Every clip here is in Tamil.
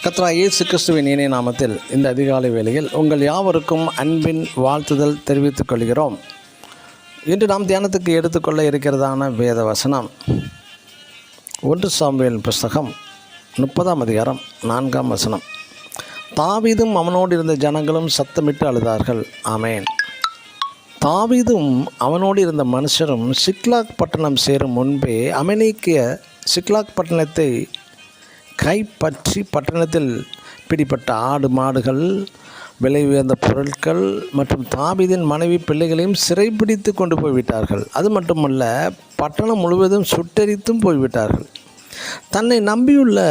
கர்த்தராகிய இயேசு கிறிஸ்துவின் இனிய நாமத்தில் இந்த அதிகாலை வேளையில் உங்கள் யாவருக்கும் அன்பின் வாழ்த்துதல் தெரிவித்துக் கொள்கிறோம். இன்று நாம் தியானத்துக்கு எடுத்துக்கொள்ள இருக்கிறதான வேத வசனம் 1 சாமுவேல் புஸ்தகம் 30ஆம் அதிகாரம் 4ஆம் வசனம். தாவீதும் அவனோடு இருந்த ஜனங்களும் சத்தமிட்டு அழுதார்கள். ஆமேன். தாவீதும் அவனோடு இருந்த மனுஷரும் சிக்லாக் பட்டணம் சேரும் முன்பே அமலேக்கிய சிக்லாக் பட்டணத்தை கைப்பற்றி பட்டணத்தில் பிடிப்பட்ட ஆடு மாடுகள், விலை உயர்ந்த பொருட்கள் மற்றும் தாவீதின் மனைவி பிள்ளைகளையும் சிறைப்பிடித்து கொண்டு போய்விட்டார்கள். அது மட்டுமல்ல, பட்டணம் முழுவதும் சுட்டெரித்தும் போய்விட்டார்கள். தன்னை நம்பியுள்ள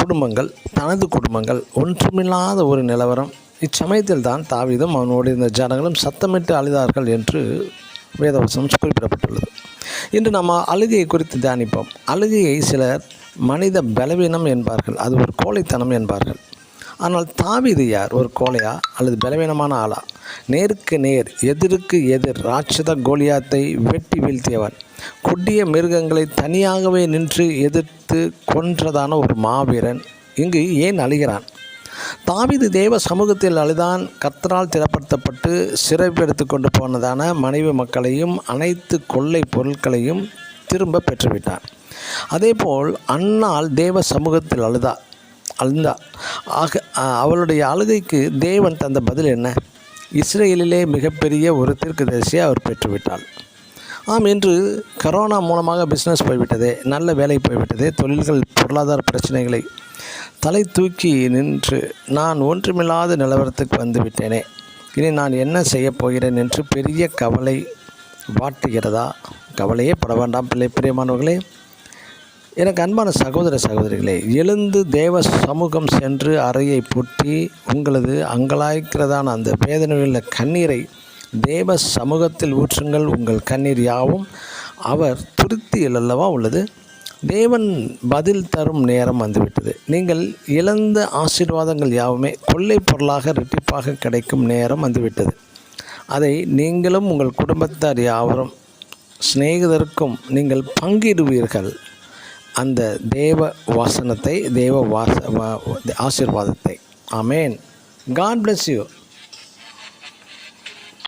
குடும்பங்கள், தனது குடும்பங்கள் ஒன்றுமில்லாத ஒரு நிலவரம். இச்சமயத்தில் தான் தாவீதும் அவனோடு இருந்த ஜனங்களும் சத்தமிட்டு அழுதார்கள் என்று வேதவசனம் குறிப்பிடப்பட்டுள்ளது. இன்று நம்ம அழுகையை குறித்து தியானிப்போம். அழுகையை சிலர் மனித பலவீனம் என்பார்கள், அது ஒரு கோழைத்தனம் என்பார்கள். ஆனால் தாவீது யார்? ஒரு கோழையா அல்லது பலவீனமான ஆளா? நேருக்கு நேர், எதிருக்கு எதிர் ராட்சத கோலியாத்தை வெட்டி வீழ்த்தியவன், கொடிய மிருகங்களை தனியாகவே நின்று எதிர்த்து கொன்றதான ஒரு மாவீரன் இங்கு ஏன் அழுகிறான்? தாவீது தேவ சமூகத்தில் அழுதான். கர்த்தரால் திடப்படுத்தப்பட்டு சிறைப்படுத்தி கொண்டு போனதான மனைவி மக்களையும் அனைத்து கொள்ளை பொருட்களையும் திரும்ப பெற்றுவிட்டான். அதேபோல் அன்னாள் தேவ சமூகத்தில் அழுதா. அவளுடைய அழுகைக்கு தேவன் தந்த பதில் என்ன? இஸ்ரேலிலே மிகப்பெரிய ஒரு தீர்க்கதரிசியை அவர் பெற்றுவிட்டாள். இன்று கரோனா மூலமாக பிஸ்னஸ் போய்விட்டதே, நல்ல வேலை போய்விட்டதே, தொழில்கள் பொருளாதார பிரச்சனைகளை தலை தூக்கி நின்று நான் ஒன்றுமில்லாத நிலவரத்துக்கு வந்து விட்டேனே, இனி நான் என்ன செய்ய போகிறேன் என்று பெரிய கவலை வாட்டுகிறதா? கவலையே பட வேண்டாம் பிரியமானவர்களே. எனக்கு அன்பான சகோதர சகோதரிகளே, எழுந்து தேவ சமூகம் சென்று அறையை பூட்டி உங்களது அங்கலாய்க்கிறதான அந்த வேதனையுள்ள கண்ணீரை தேவ சமூகத்தில் ஊற்றுங்கள். உங்கள் கண்ணீர் யாவும் அவர் துருத்தியில் அல்லவா உள்ளது. தேவன் பதில் தரும் நேரம் வந்துவிட்டது. நீங்கள் இழந்த ஆசீர்வாதங்கள் யாவுமே கொள்ளை பொருளாக இரட்டிப்பாக கிடைக்கும் நேரம் வந்துவிட்டது. அதை நீங்களும் உங்கள் குடும்பத்தார் யாவரும் சிநேகிதருக்கும் நீங்கள் பங்கிடுவீர்கள். அந்த தேவ வசனத்தை, தேவ ஆசீர்வாதத்தை. ஆமேன். God bless you.